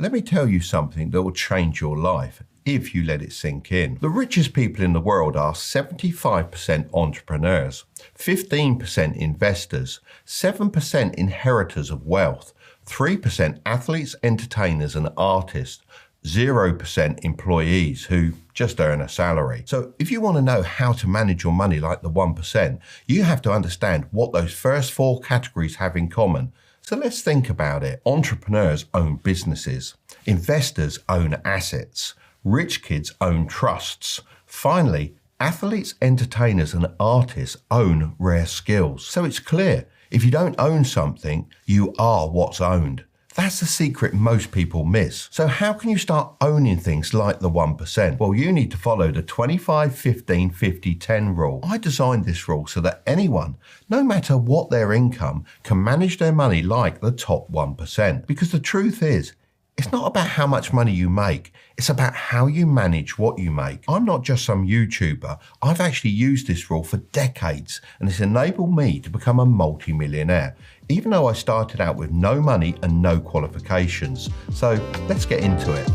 Let me tell you something that will change your life if you let it sink in. The richest people in the world are 75% entrepreneurs, 15% investors, 7% inheritors of wealth, 3% athletes, entertainers and artists, 0% employees who just earn a salary. So if you want to know how to manage your money like the 1%, you have to understand what those first four categories have in common. So let's think about it. Entrepreneurs own businesses. Investors own assets. Rich kids own trusts. Finally, athletes, entertainers and artists own rare skills. So it's clear, if you don't own something, you are what's owned. That's the secret most people miss. So how can you start owning things like the 1%? Well, you need to follow the 25-15-50-10 rule. I designed this rule so that anyone, no matter what their income, can manage their money like the top 1%. Because the truth is, it's not about how much money you make. It's about how you manage what you make. I'm not just some YouTuber. I've actually used this rule for decades, and it's enabled me to become a multi-millionaire, even though I started out with no money and no qualifications. So let's get into it.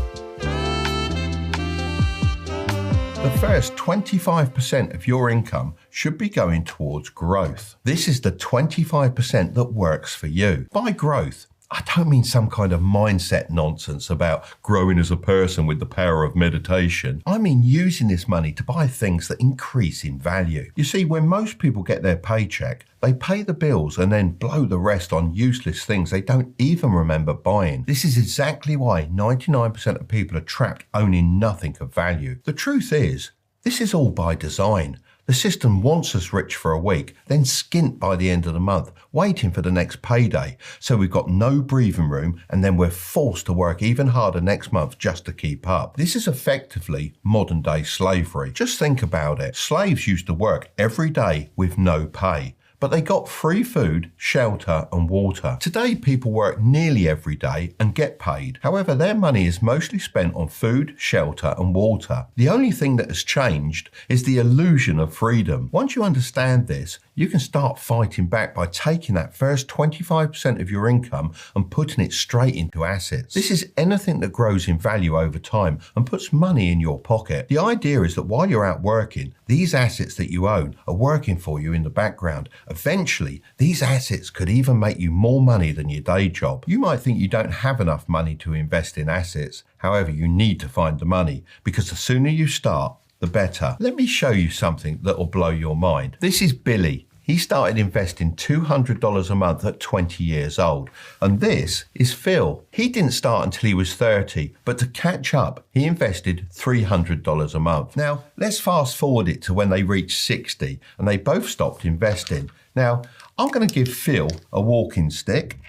The first 25% of your income should be going towards growth. This is the 25% that works for you. By growth, I don't mean some kind of mindset nonsense about growing as a person with the power of meditation. I mean using this money to buy things that increase in value. You see, when most people get their paycheck, they pay the bills and then blow the rest on useless things they don't even remember buying. This is exactly why 99% of people are trapped owning nothing of value. The truth is, this is all by design. The system wants us rich for a week, then skint by the end of the month, waiting for the next payday. So we've got no breathing room, and then we're forced to work even harder next month just to keep up. This is effectively modern day slavery. Just think about it. Slaves used to work every day with no pay, but they got free food, shelter and water. Today, people work nearly every day and get paid. However, their money is mostly spent on food, shelter and water. The only thing that has changed is the illusion of freedom. Once you understand this, you can start fighting back by taking that first 25% of your income and putting it straight into assets. This is anything that grows in value over time and puts money in your pocket. The idea is that while you're out working, these assets that you own are working for you in the background. Eventually, these assets could even make you more money than your day job. You might think you don't have enough money to invest in assets. However, you need to find the money, because the sooner you start, the better. Let me show you something that will blow your mind. This is Billy. He started investing $200 a month at 20 years old. And this is Phil. He didn't start until he was 30, but to catch up, he invested $300 a month. Now, let's fast forward it to when they reached 60 and they both stopped investing. Now, I'm going to give Phil a walking stick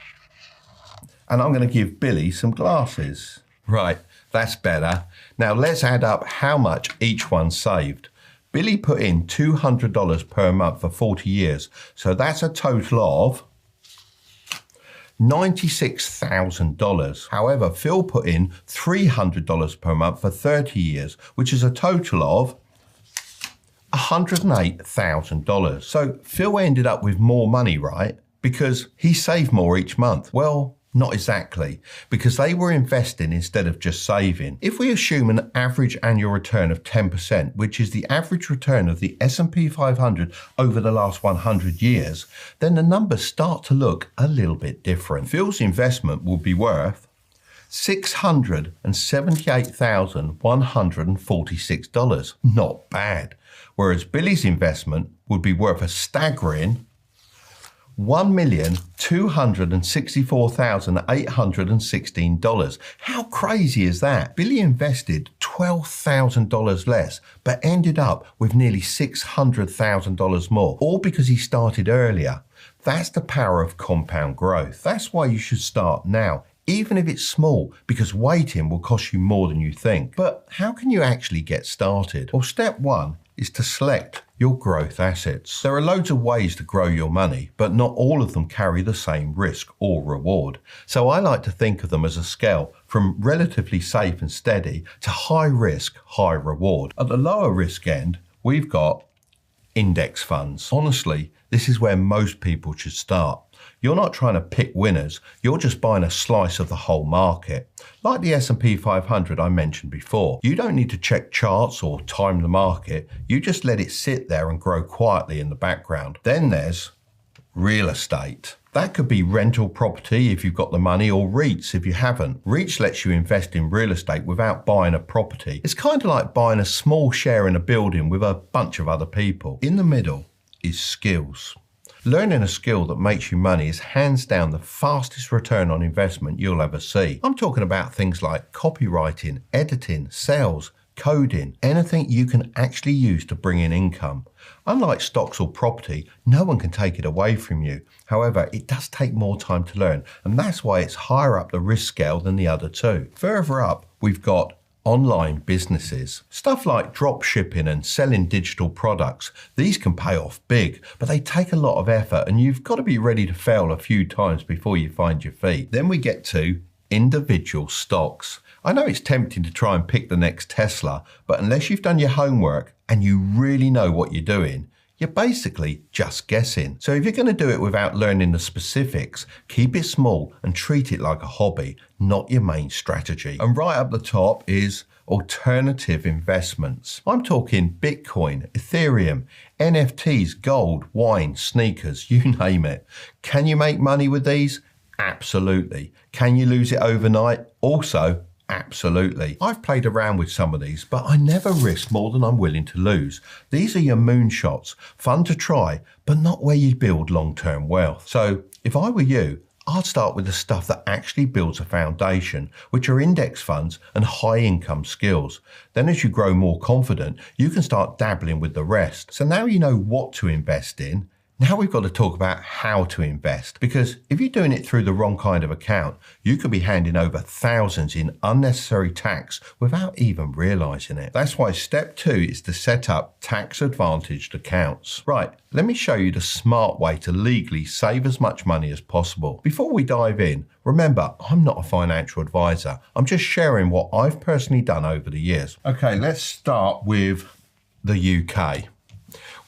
and I'm going to give Billy some glasses. Right, that's better. Now let's add up how much each one saved. Billy put in $200 per month for 40 years, so that's a total of $96,000. However, Phil put in $300 per month for 30 years, which is a total of $108,000. So Phil ended up with more money, right? Because he saved more each month. Well, not exactly, because they were investing instead of just saving. If we assume an average annual return of 10%, which is the average return of the S&P 500 over the last 100 years, then the numbers start to look a little bit different. Phil's investment will be worth $678,146. Not bad. Whereas Billy's investment would be worth a staggering $1,264,816. How crazy is that? Billy invested $12,000 less, but ended up with nearly $600,000 more, all because he started earlier. That's the power of compound growth. That's why you should start now, even if it's small, because waiting will cost you more than you think. But how can you actually get started? Well, step one is to select your growth assets. There are loads of ways to grow your money, but not all of them carry the same risk or reward. So I like to think of them as a scale from relatively safe and steady to high risk, high reward. At the lower risk end, we've got index funds. Honestly, this is where most people should start. You're not trying to pick winners, you're just buying a slice of the whole market. Like the S&P 500 I mentioned before, you don't need to check charts or time the market, you just let it sit there and grow quietly in the background. Then there's real estate. That could be rental property if you've got the money, or REITs if you haven't. REITs lets you invest in real estate without buying a property. It's kind of like buying a small share in a building with a bunch of other people. In the middle is skills. Learning a skill that makes you money is hands down the fastest return on investment you'll ever see. I'm talking about things like copywriting, editing, sales, coding, anything you can actually use to bring in income. Unlike stocks or property, no one can take it away from you. However, it does take more time to learn, and that's why it's higher up the risk scale than the other two. Further up, we've got online businesses. Stuff like drop shipping and selling digital products. These can pay off big, but they take a lot of effort, and you've got to be ready to fail a few times before you find your feet. Then we get to individual stocks. I know it's tempting to try and pick the next Tesla, but unless you've done your homework and you really know what you're doing, you're basically just guessing. So if you're going to do it without learning the specifics, keep it small and treat it like a hobby, not your main strategy. And right up the top is alternative investments. I'm talking Bitcoin, Ethereum, NFTs, gold, wine, sneakers, you name it. Can you make money with these? Absolutely. Can you lose it overnight? Also, absolutely. I've played around with some of these, but I never risk more than I'm willing to lose. These are your moonshots, fun to try, but not where you build long-term wealth. So if I were you, I'd start with the stuff that actually builds a foundation, which are index funds and high income skills. Then as you grow more confident, you can start dabbling with the rest. So now you know what to invest in. Now we've got to talk about how to invest, because if you're doing it through the wrong kind of account, you could be handing over thousands in unnecessary tax without even realizing it. That's why step 2 is to set up tax advantaged accounts. Right, let me show you the smart way to legally save as much money as possible. Before we dive in, remember, I'm not a financial advisor. I'm just sharing what I've personally done over the years. Okay, let's start with the UK.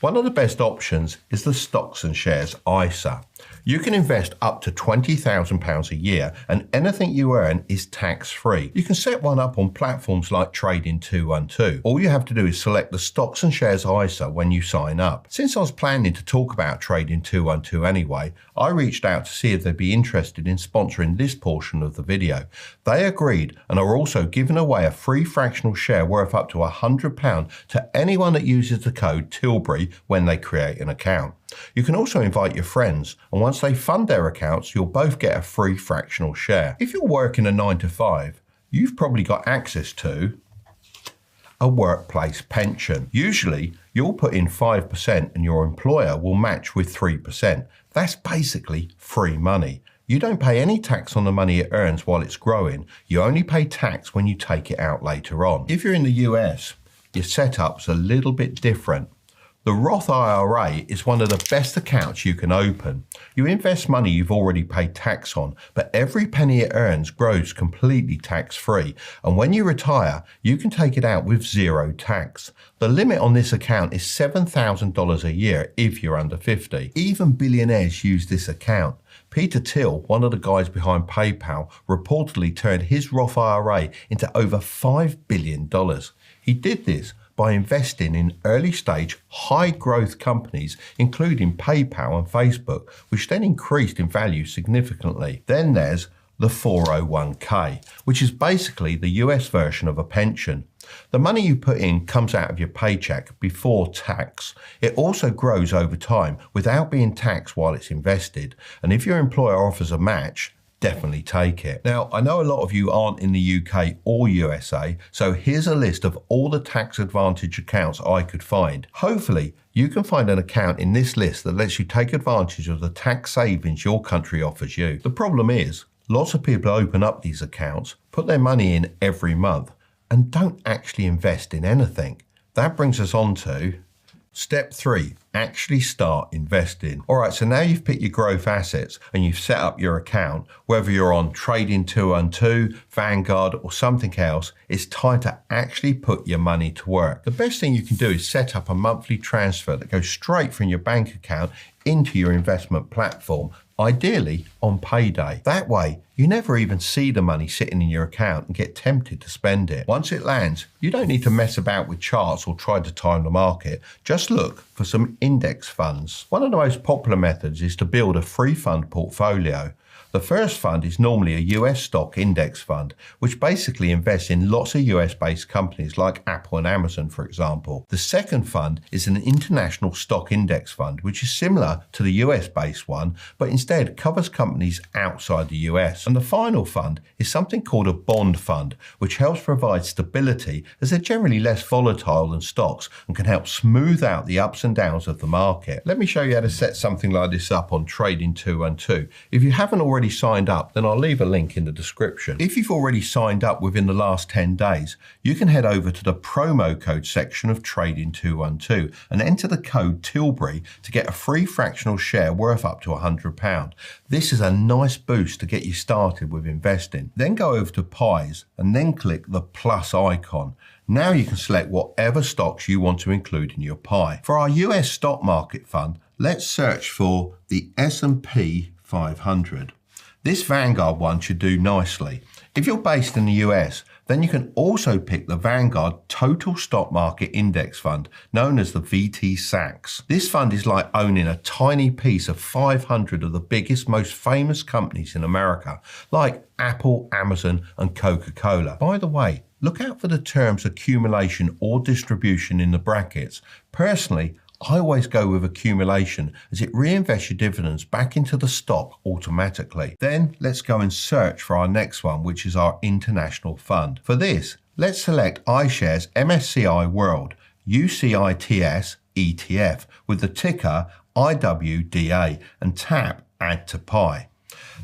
One of the best options is the Stocks and Shares ISA. You can invest up to £20,000 a year, and anything you earn is tax-free. You can set one up on platforms like Trading 212. All you have to do is select the Stocks and Shares ISA when you sign up. Since I was planning to talk about Trading 212 anyway, I reached out to see if they'd be interested in sponsoring this portion of the video. They agreed and are also giving away a free fractional share worth up to £100 to anyone that uses the code Tilbury when they create an account. You can also invite your friends, and once they fund their accounts, you'll both get a free fractional share. If you're working a 9 to 5, you've probably got access to a workplace pension. Usually, you'll put in 5% and your employer will match with 3%. That's basically free money. You don't pay any tax on the money it earns while it's growing. You only pay tax when you take it out later on. If you're in the US, your setup's a little bit different. The Roth IRA is one of the best accounts you can open. You invest money you've already paid tax on, but every penny it earns grows completely tax-free. And when you retire, you can take it out with zero tax. The limit on this account is $7,000 a year if you're under 50. Even billionaires use this account. Peter Thiel, one of the guys behind PayPal, reportedly turned his Roth IRA into over $5 billion. He did this by investing in early-stage, high-growth companies, including PayPal and Facebook, which then increased in value significantly. Then there's the 401k, which is basically the US version of a pension. The money you put in comes out of your paycheck before tax. It also grows over time without being taxed while it's invested. And if your employer offers a match, definitely take it. Now, I know a lot of you aren't in the UK or USA, so here's a list of all the tax advantage accounts I could find. Hopefully, you can find an account in this list that lets you take advantage of the tax savings your country offers you. The problem is, lots of people open up these accounts, put their money in every month, and don't actually invest in anything. That brings us on to step 3, actually start investing. All right, so now you've picked your growth assets and you've set up your account, whether you're on Trading 212, Vanguard or something else, it's time to actually put your money to work. The best thing you can do is set up a monthly transfer that goes straight from your bank account into your investment platform. ideally on payday. That way, you never even see the money sitting in your account and get tempted to spend it. Once it lands, you don't need to mess about with charts or try to time the market. Just look for some index funds. One of the most popular methods is to build a free fund portfolio. The first fund is normally a US stock index fund, which basically invests in lots of US-based companies like Apple and Amazon, for example. The second fund is an international stock index fund, which is similar to the US-based one, but instead covers companies outside the US. And the final fund is something called a bond fund, which helps provide stability as they're generally less volatile than stocks and can help smooth out the ups and downs of the market. Let me show you how to set something like this up on Trading 212. If you haven't already signed up, then I'll leave a link in the description. If you've already signed up within the last 10 days, you can head over to the promo code section of Trading 212 and enter the code Tilbury to get a free fractional share worth up to £100. This is a nice boost to get you started with investing. Then go over to Pies and then click the plus icon. Now you can select whatever stocks you want to include in your pie. For our US stock market fund, let's search for the S&P 500. This Vanguard one should do nicely. If you're based in the US, then you can also pick the Vanguard Total Stock Market Index Fund, known as the VT-SAX. This fund is like owning a tiny piece of 500 of the biggest, most famous companies in America, like Apple, Amazon, and Coca-Cola. By the way, look out for the terms accumulation or distribution in the brackets. Personally, I always go with accumulation as it reinvests your dividends back into the stock automatically. Then let's go and search for our next one, which is our international fund. For this, let's select iShares MSCI World UCITS ETF with the ticker IWDA and tap Add to Pie.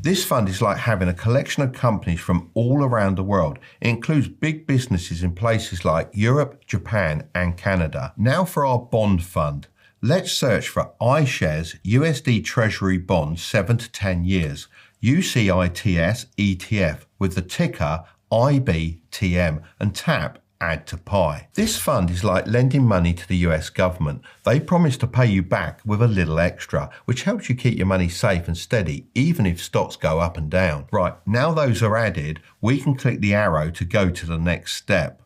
This fund is like having a collection of companies from all around the world. It includes big businesses in places like Europe, Japan, and Canada. Now for our bond fund. Let's search for iShares USD Treasury Bonds 7 to 10 years, UCITS ETF with the ticker IBTM and tap Add to Pie. This fund is like lending money to the US government. They promise to pay you back with a little extra, which helps you keep your money safe and steady, even if stocks go up and down. Right, now those are added, we can click the arrow to go to the next step.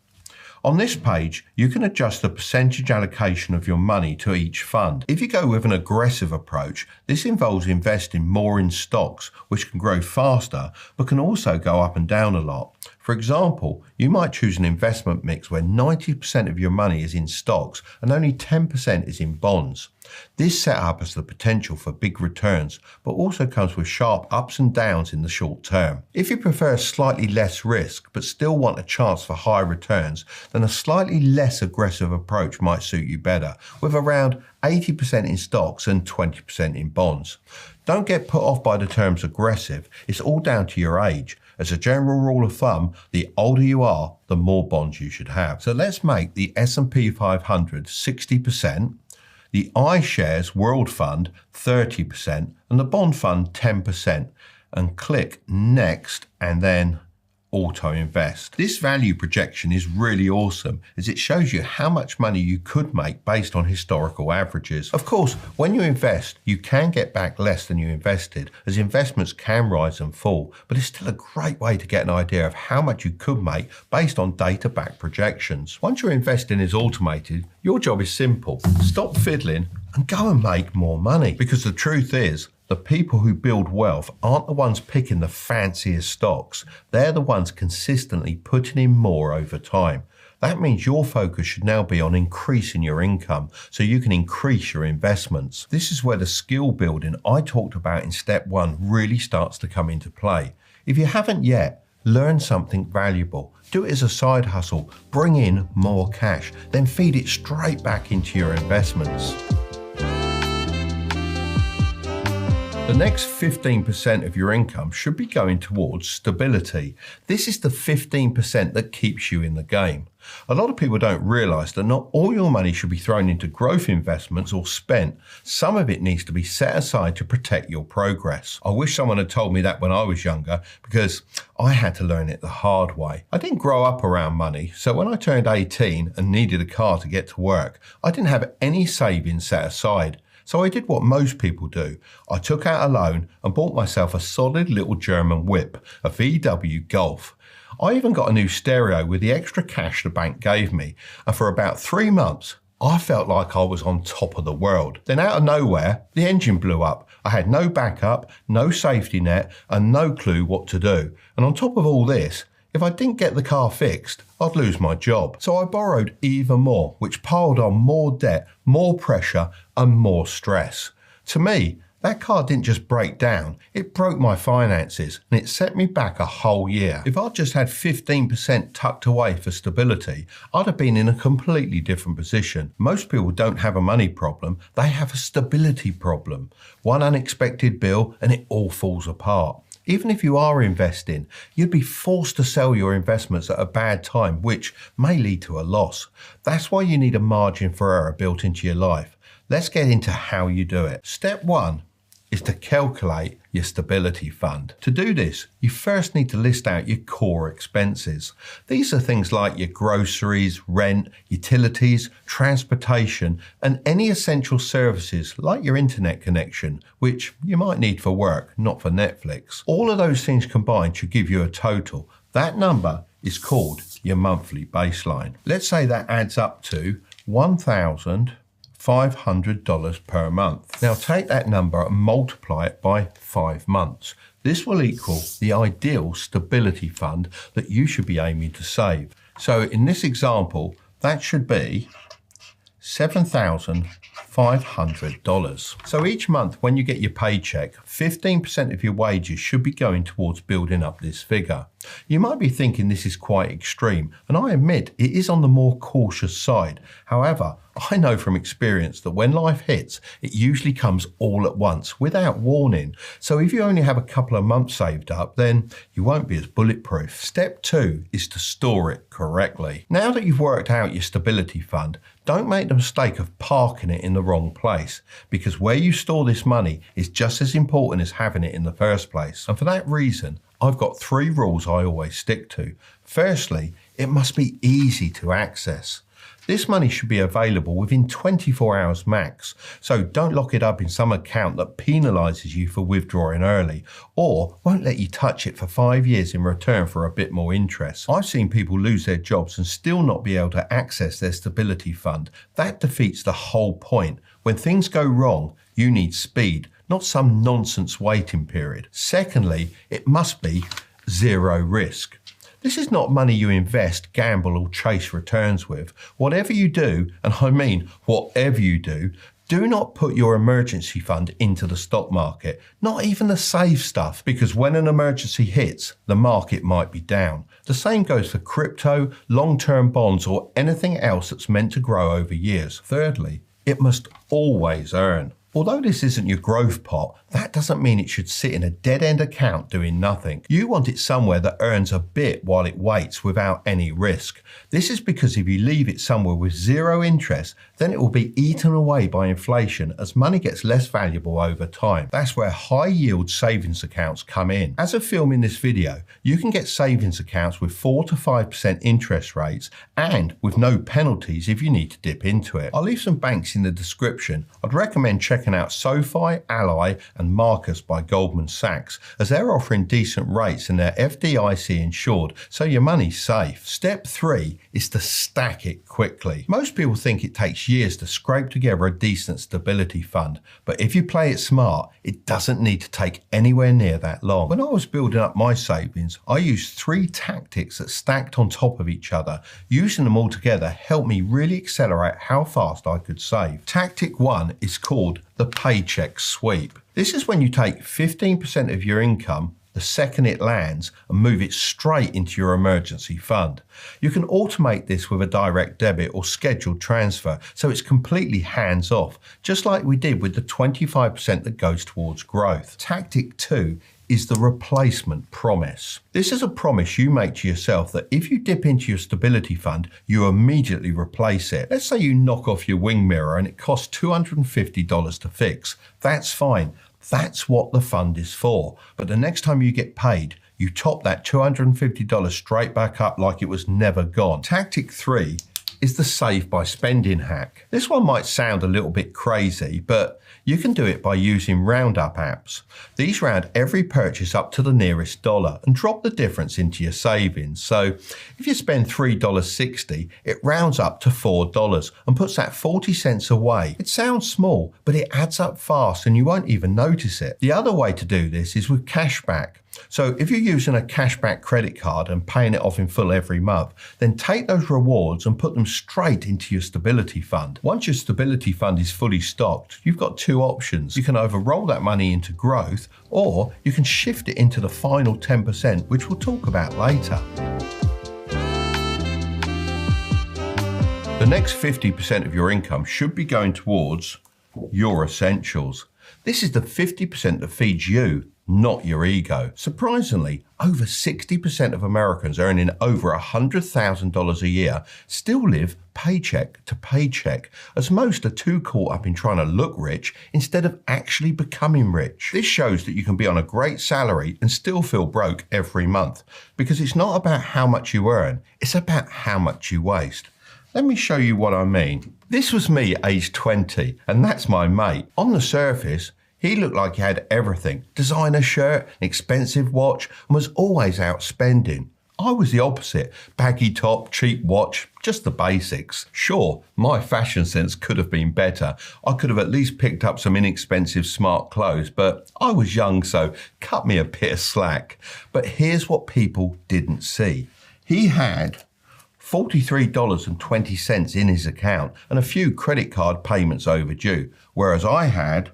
On this page, you can adjust the percentage allocation of your money to each fund. If you go with an aggressive approach, this involves investing more in stocks, which can grow faster, but can also go up and down a lot. For example, you might choose an investment mix where 90% of your money is in stocks and only 10% is in bonds. This setup has the potential for big returns, but also comes with sharp ups and downs in the short term. If you prefer slightly less risk, but still want a chance for high returns, then a slightly less aggressive approach might suit you better, with around 80% in stocks and 20% in bonds. Don't get put off by the terms aggressive, it's all down to your age. As a general rule of thumb, the older you are, the more bonds you should have. So let's make the S&P 500 60%, the iShares World Fund 30%, and the bond fund 10%, and click Next and then Auto Invest. This value projection is really awesome as it shows you how much money you could make based on historical averages. Of course, when you invest, you can get back less than you invested as investments can rise and fall, but it's still a great way to get an idea of how much you could make based on data-backed projections. Once your investing is automated, your job is simple. Stop fiddling and go and make more money. Because the truth is, the people who build wealth aren't the ones picking the fanciest stocks. They're the ones consistently putting in more over time. That means your focus should now be on increasing your income so you can increase your investments. This is where the skill building I talked about in step 1 really starts to come into play. If you haven't yet, learn something valuable. Do it as a side hustle. Bring in more cash, then feed it straight back into your investments. The next 15% of your income should be going towards stability. This is the 15% that keeps you in the game. A lot of people don't realise that not all your money should be thrown into growth investments or spent. Some of it needs to be set aside to protect your progress. I wish someone had told me that when I was younger because I had to learn it the hard way. I didn't grow up around money, so when I turned 18 and needed a car to get to work, I didn't have any savings set aside. So I did what most people do. I took out a loan and bought myself a solid little German whip, a VW Golf. I even got a new stereo with the extra cash the bank gave me, and for about 3 months, I felt like I was on top of the world. Then out of nowhere, the engine blew up. I had no backup, no safety net, and no clue what to do. And on top of all this, if I didn't get the car fixed, I'd lose my job. So I borrowed even more, which piled on more debt, more pressure, and more stress. To me, that car didn't just break down, it broke my finances and it set me back a whole year. If I'd just had 15% tucked away for stability, I'd have been in a completely different position. Most people don't have a money problem, they have a stability problem. One unexpected bill and it all falls apart. Even if you are investing, you'd be forced to sell your investments at a bad time, which may lead to a loss. That's why you need a margin for error built into your life. Let's get into how you do it. Step 1 is to calculate your stability fund. To do this, you first need to list out your core expenses. These are things like your groceries, rent, utilities, transportation, and any essential services like your internet connection, which you might need for work, not for Netflix. All of those things combined should give you a total. That number is called your monthly baseline. Let's say that adds up to $1,500 per month. Now take that number and multiply it by 5 months. This will equal the ideal stability fund that you should be aiming to save. So in this example, that should be $7,500. So each month when you get your paycheck, 15% of your wages should be going towards building up this figure. You might be thinking this is quite extreme, and I admit it is on the more cautious side. However, I know from experience that when life hits, it usually comes all at once without warning. So if you only have a couple of months saved up, then you won't be as bulletproof. Step 2 is to store it correctly. Now that you've worked out your stability fund, don't make the mistake of parking it in the wrong place, because where you store this money is just as important as having it in the first place. And for that reason, I've got 3 rules I always stick to. Firstly, it must be easy to access. This money should be available within 24 hours max, so don't lock it up in some account that penalises you for withdrawing early, or won't let you touch it for 5 years in return for a bit more interest. I've seen people lose their jobs and still not be able to access their stability fund. That defeats the whole point. When things go wrong, you need speed, not some nonsense waiting period. Secondly, it must be zero risk. This is not money you invest, gamble, or chase returns with. Whatever you do, and I mean whatever you do not put your emergency fund into the stock market, not even the safe stuff, because when an emergency hits, the market might be down. The same goes for crypto, long-term bonds, or anything else that's meant to grow over years. Thirdly, it must always earn. Although this isn't your growth pot, that doesn't mean it should sit in a dead-end account doing nothing. You want it somewhere that earns a bit while it waits without any risk. This is because if you leave it somewhere with zero interest, then it will be eaten away by inflation as money gets less valuable over time. That's where high-yield savings accounts come in. As of filming this video, you can get savings accounts with 4 to 5% interest rates and with no penalties if you need to dip into it. I'll leave some banks in the description. I'd recommend checking out SoFi, Ally, and Marcus by Goldman Sachs, as they're offering decent rates and they're FDIC insured, so your money's safe. Step 3 is to stack it quickly. Most people think it takes years to scrape together a decent stability fund, but if you play it smart, it doesn't need to take anywhere near that long. When I was building up my savings, I used 3 tactics that stacked on top of each other. Using them all together helped me really accelerate how fast I could save. Tactic 1 is called the paycheck sweep. This is when you take 15% of your income the second it lands and move it straight into your emergency fund. You can automate this with a direct debit or scheduled transfer, so it's completely hands-off, just like we did with the 25% that goes towards growth. Tactic 2 is the replacement promise. This is a promise you make to yourself that if you dip into your stability fund, you immediately replace it. Let's say you knock off your wing mirror and it costs $250 to fix. That's fine. That's what the fund is for. But the next time you get paid, you top that $250 straight back up like it was never gone. Tactic 3 is the Save by Spending hack. This one might sound a little bit crazy, but you can do it by using Roundup apps. These round every purchase up to the nearest dollar and drop the difference into your savings. So if you spend $3.60, it rounds up to $4 and puts that 40 cents away. It sounds small, but it adds up fast and you won't even notice it. The other way to do this is with cashback. So if you're using a cashback credit card and paying it off in full every month, then take those rewards and put them straight into your stability fund. Once your stability fund is fully stocked, you've got two options. You can either roll that money into growth, or you can shift it into the final 10%, which we'll talk about later. The next 50% of your income should be going towards your essentials. This is the 50% that feeds you, not your ego. Surprisingly, over 60% of Americans earning over $100,000 a year still live paycheck to paycheck, as most are too caught up in trying to look rich instead of actually becoming rich. This shows that you can be on a great salary and still feel broke every month, because it's not about how much you earn, it's about how much you waste. Let me show you what I mean. This was me aged 20, and that's my mate. On the surface, he looked like he had everything: designer shirt, expensive watch, and was always out spending. I was the opposite: baggy top, cheap watch, just the basics. Sure, my fashion sense could have been better. I could have at least picked up some inexpensive smart clothes, but I was young, so cut me a bit of slack. But here's what people didn't see. He had $43.20 in his account and a few credit card payments overdue, whereas I had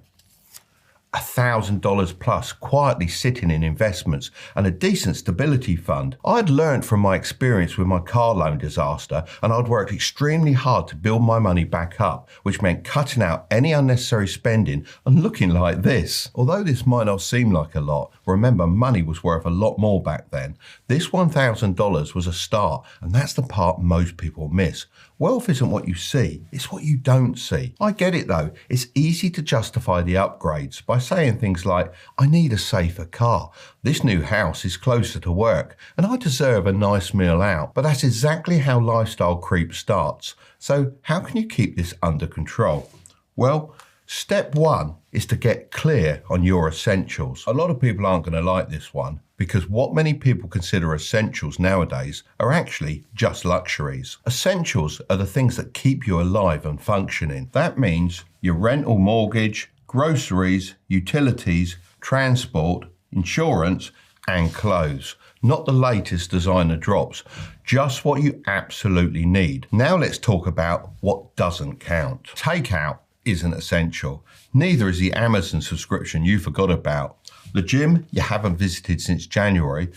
$1,000 plus quietly sitting in investments and a decent stability fund. I'd learned from my experience with my car loan disaster, and I'd worked extremely hard to build my money back up, which meant cutting out any unnecessary spending and looking like this. Although this might not seem like a lot, remember, money was worth a lot more back then. This $1,000 was a start, and that's the part most people miss. Wealth isn't what you see, it's what you don't see. I get it though. It's easy to justify the upgrades by saying things like, I need a safer car, this new house is closer to work, and I deserve a nice meal out. But that's exactly how lifestyle creep starts. So how can you keep this under control? Well, step one is to get clear on your essentials. A lot of people aren't going to like this one, because what many people consider essentials nowadays are actually just luxuries. Essentials are the things that keep you alive and functioning. That means your rent or mortgage, groceries, utilities, transport, insurance, and clothes. Not the latest designer drops, just what you absolutely need. Now let's talk about what doesn't count. Takeout isn't essential. Neither is the Amazon subscription you forgot about, the gym you haven't visited since January,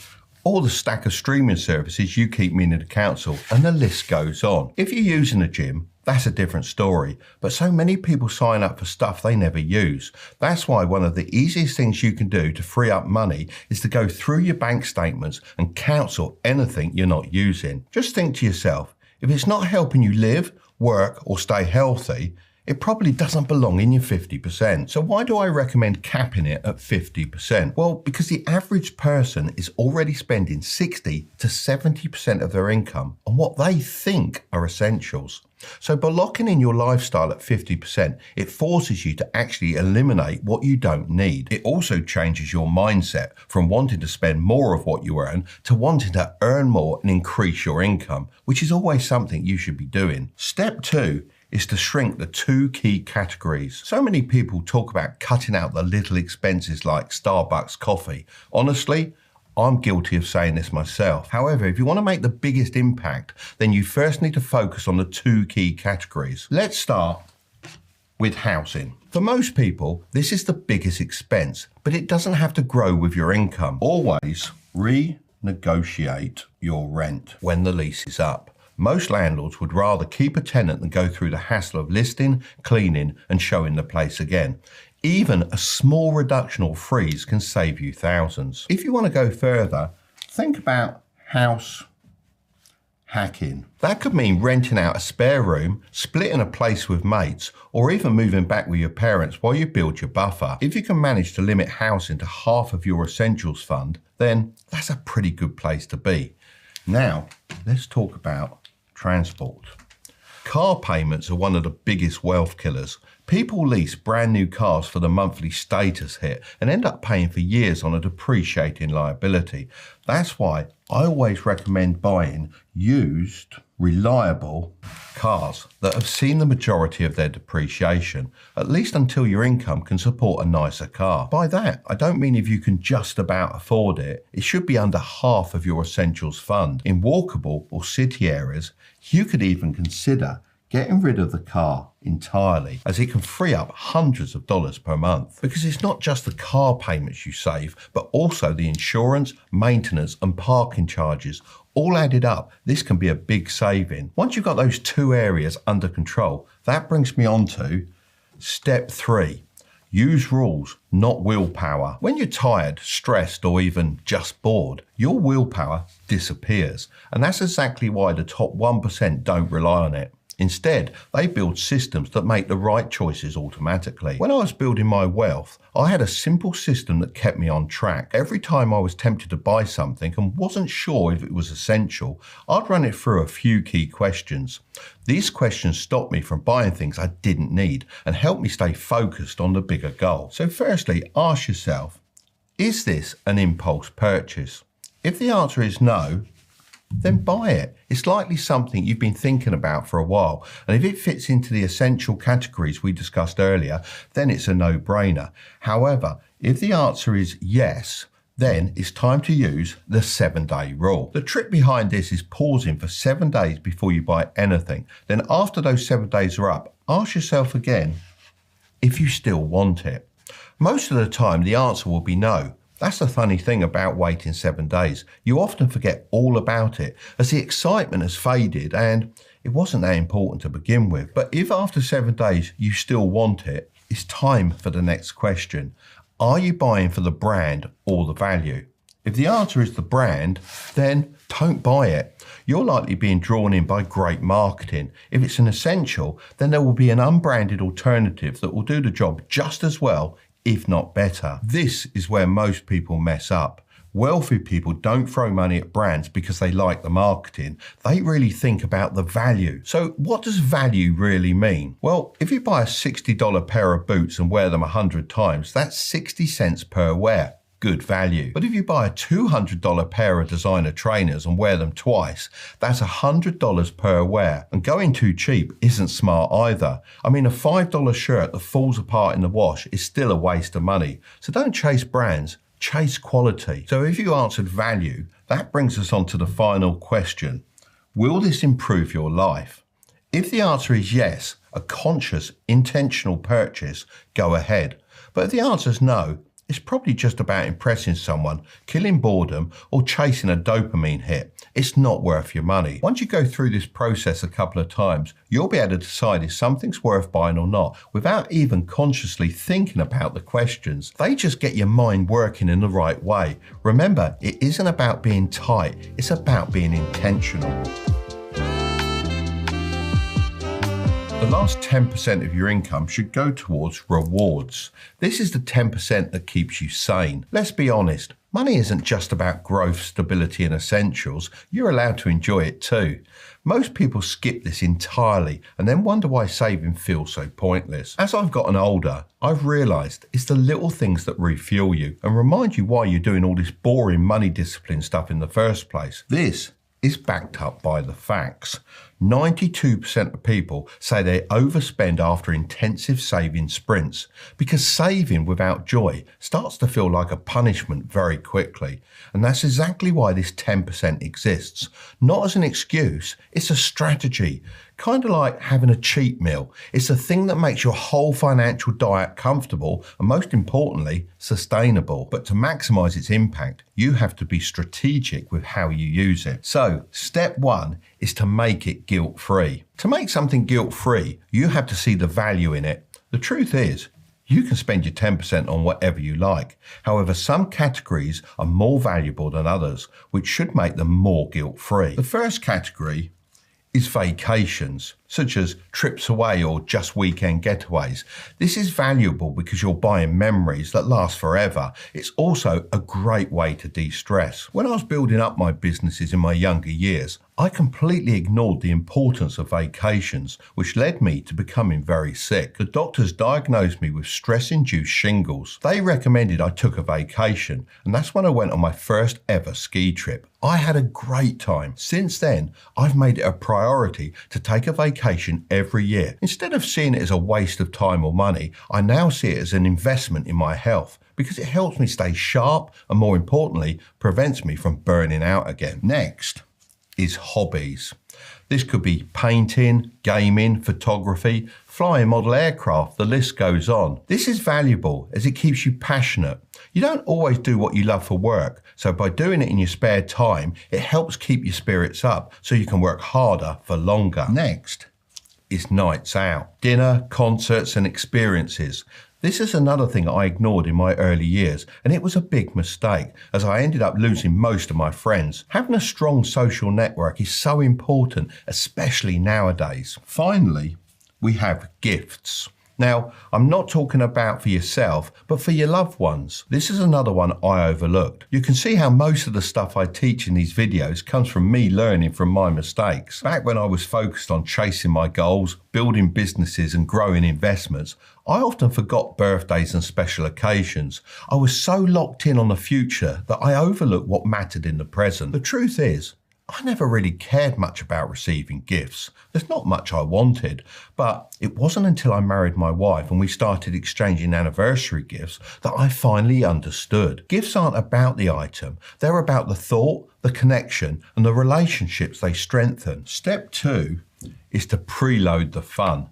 or the stack of streaming services you keep meaning to cancel, and the list goes on. If you're using a gym, that's a different story, but so many people sign up for stuff they never use. That's why one of the easiest things you can do to free up money is to go through your bank statements and cancel anything you're not using. Just think to yourself, if it's not helping you live, work, or stay healthy, it probably doesn't belong in your 50%. So why do I recommend capping it at 50%? Well, because the average person is already spending 60 to 70% of their income on what they think are essentials. So by locking in your lifestyle at 50%, it forces you to actually eliminate what you don't need. It also changes your mindset from wanting to spend more of what you earn to wanting to earn more and increase your income, which is always something you should be doing. Step two is to shrink the two key categories. So many people talk about cutting out the little expenses like Starbucks coffee. Honestly, I'm guilty of saying this myself. However, if you want to make the biggest impact, then you first need to focus on the two key categories. Let's start with housing. For most people, this is the biggest expense, but it doesn't have to grow with your income. Always renegotiate your rent when the lease is up. Most landlords would rather keep a tenant than go through the hassle of listing, cleaning, and showing the place again. Even a small reduction or freeze can save you thousands. If you want to go further, think about house hacking. That could mean renting out a spare room, splitting a place with mates, or even moving back with your parents while you build your buffer. If you can manage to limit housing to half of your essentials fund, then that's a pretty good place to be. Now, let's talk about transport. Car payments are one of the biggest wealth killers. People lease brand new cars for the monthly status hit and end up paying for years on a depreciating liability. That's why I always recommend buying used, reliable cars that have seen the majority of their depreciation, at least until your income can support a nicer car. By that, I don't mean if you can just about afford it. It should be under half of your essentials fund. In walkable or city areas, you could even consider getting rid of the car entirely, as it can free up hundreds of dollars per month. Because it's not just the car payments you save, but also the insurance, maintenance and parking charges. All added up, this can be a big saving. Once you've got those two areas under control, that brings me on to step 3. Use rules, not willpower. When you're tired, stressed, or even just bored, your willpower disappears. And that's exactly why the top 1% don't rely on it. Instead, they build systems that make the right choices automatically. When I was building my wealth, I had a simple system that kept me on track. Every time I was tempted to buy something and wasn't sure if it was essential, I'd run it through a few key questions. These questions stopped me from buying things I didn't need and helped me stay focused on the bigger goal. So firstly, ask yourself, is this an impulse purchase? If the answer is no, then buy it. It's likely something you've been thinking about for a while, and if it fits into the essential categories we discussed earlier, then it's a no-brainer. However, if the answer is yes, then it's time to use the 7-day rule. The trick behind this is pausing for 7 days before you buy anything. Then after those 7 days are up, ask yourself again if you still want it. Most of the time, the answer will be no. That's the funny thing about waiting 7 days. You often forget all about it as the excitement has faded and it wasn't that important to begin with. But if after 7 days you still want it, it's time for the next question. Are you buying for the brand or the value? If the answer is the brand, then don't buy it. You're likely being drawn in by great marketing. If it's an essential, then there will be an unbranded alternative that will do the job just as well, if not better. This is where most people mess up. Wealthy people don't throw money at brands because they like the marketing. They really think about the value. So what does value really mean? Well, if you buy a $60 pair of boots and wear them 100 times, that's 60 cents per wear. Good value. But if you buy a $200 pair of designer trainers and wear them twice, that's $100 per wear. And going too cheap isn't smart either. I mean, a $5 shirt that falls apart in the wash is still a waste of money. So don't chase brands, chase quality. So if you answered value, that brings us on to the final question. Will this improve your life? If the answer is yes, a conscious, intentional purchase, go ahead. But if the answer is no, it's probably just about impressing someone, killing boredom, or chasing a dopamine hit. It's not worth your money. Once you go through this process a couple of times, you'll be able to decide if something's worth buying or not without even consciously thinking about the questions. They just get your mind working in the right way. Remember, it isn't about being tight, it's about being intentional. The last 10% of your income should go towards rewards. This is the 10% that keeps you sane. Let's be honest, money isn't just about growth, stability and essentials. You're allowed to enjoy it too. Most people skip this entirely and then wonder why saving feels so pointless. As I've gotten older, I've realised it's the little things that refuel you and remind you why you're doing all this boring money discipline stuff in the first place. This is backed up by the facts. 92% of people say they overspend after intensive saving sprints because saving without joy starts to feel like a punishment very quickly. And that's exactly why this 10% exists. Not as an excuse, it's a strategy. Kind of like having a cheat meal. It's the thing that makes your whole financial diet comfortable and, most importantly, sustainable. But to maximize its impact, you have to be strategic with how you use it. So, step 1 is to make it guilt-free. To make something guilt-free, you have to see the value in it. The truth is, you can spend your 10% on whatever you like. However, some categories are more valuable than others, which should make them more guilt-free. The first category is vacations. such as trips away or just weekend getaways. This is valuable because you're buying memories that last forever. It's also a great way to de-stress. When I was building up my businesses in my younger years, I completely ignored the importance of vacations, which led me to becoming very sick. The doctors diagnosed me with stress-induced shingles. They recommended I took a vacation, and that's when I went on my first ever ski trip. I had a great time. Since then, I've made it a priority to take a vacation every year. Instead of seeing it as a waste of time or money, I now see it as an investment in my health because it helps me stay sharp and, more importantly, prevents me from burning out again. Next is hobbies. This could be painting, gaming, photography, flying model aircraft, the list goes on. This is valuable as it keeps you passionate. You don't always do what you love for work, so by doing it in your spare time, it helps keep your spirits up so you can work harder for longer. Next is nights out. Dinner, concerts and experiences. This is another thing I ignored in my early years, and it was a big mistake as I ended up losing most of my friends. Having a strong social network is so important, especially nowadays. Finally, we have gifts. Now, I'm not talking about for yourself, but for your loved ones. This is another one I overlooked. You can see how most of the stuff I teach in these videos comes from me learning from my mistakes. Back when I was focused on chasing my goals, building businesses and growing investments, I often forgot birthdays and special occasions. I was so locked in on the future that I overlooked what mattered in the present. The truth is, I never really cared much about receiving gifts. There's not much I wanted, but it wasn't until I married my wife and we started exchanging anniversary gifts that I finally understood. Gifts aren't about the item, they're about the thought, the connection, and the relationships they strengthen. Step 2 is to preload the fun.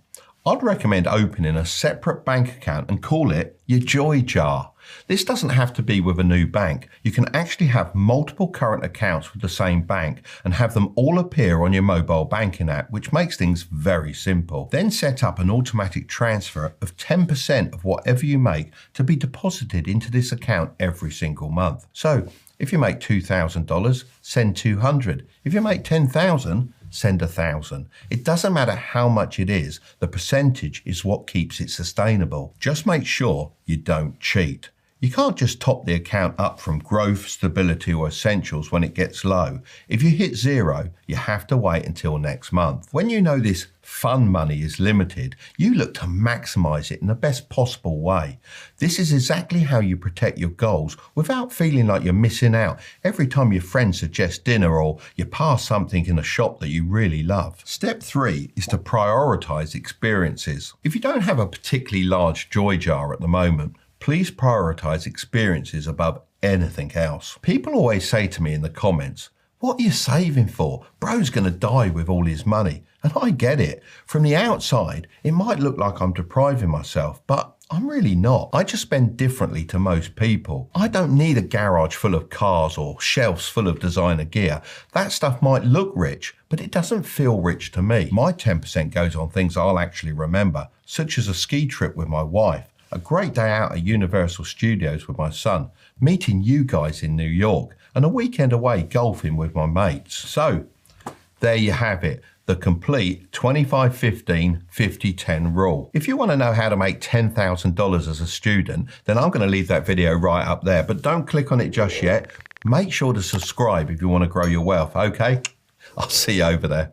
I'd recommend opening a separate bank account and call it your joy jar. This doesn't have to be with a new bank. You can actually have multiple current accounts with the same bank and have them all appear on your mobile banking app, which makes things very simple. Then set up an automatic transfer of 10% of whatever you make to be deposited into this account every single month. So if you make $2,000, send $200. If you make $10,000, send $1,000. It doesn't matter how much it is, the percentage is what keeps it sustainable. Just make sure you don't cheat. You can't just top the account up from growth, stability or essentials when it gets low. If you hit zero, you have to wait until next month. When you know this fun money is limited, you look to maximize it in the best possible way. This is exactly how you protect your goals without feeling like you're missing out every time your friend suggests dinner or you pass something in a shop that you really love. Step 3 is to prioritize experiences. If you don't have a particularly large joy jar at the moment, please prioritize experiences above anything else. People always say to me in the comments, "What are you saving for? Bro's gonna die with all his money." And I get it. From the outside, it might look like I'm depriving myself, but I'm really not. I just spend differently to most people. I don't need a garage full of cars or shelves full of designer gear. That stuff might look rich, but it doesn't feel rich to me. My 10% goes on things I'll actually remember, such as a ski trip with my wife, a great day out at Universal Studios with my son, meeting you guys in New York, and a weekend away golfing with my mates. So, there you have it, the complete 25-15-50-10 rule. If you want to know how to make $10,000 as a student, then I'm going to leave that video right up there, but don't click on it just yet. Make sure to subscribe if you want to grow your wealth, okay? I'll see you over there.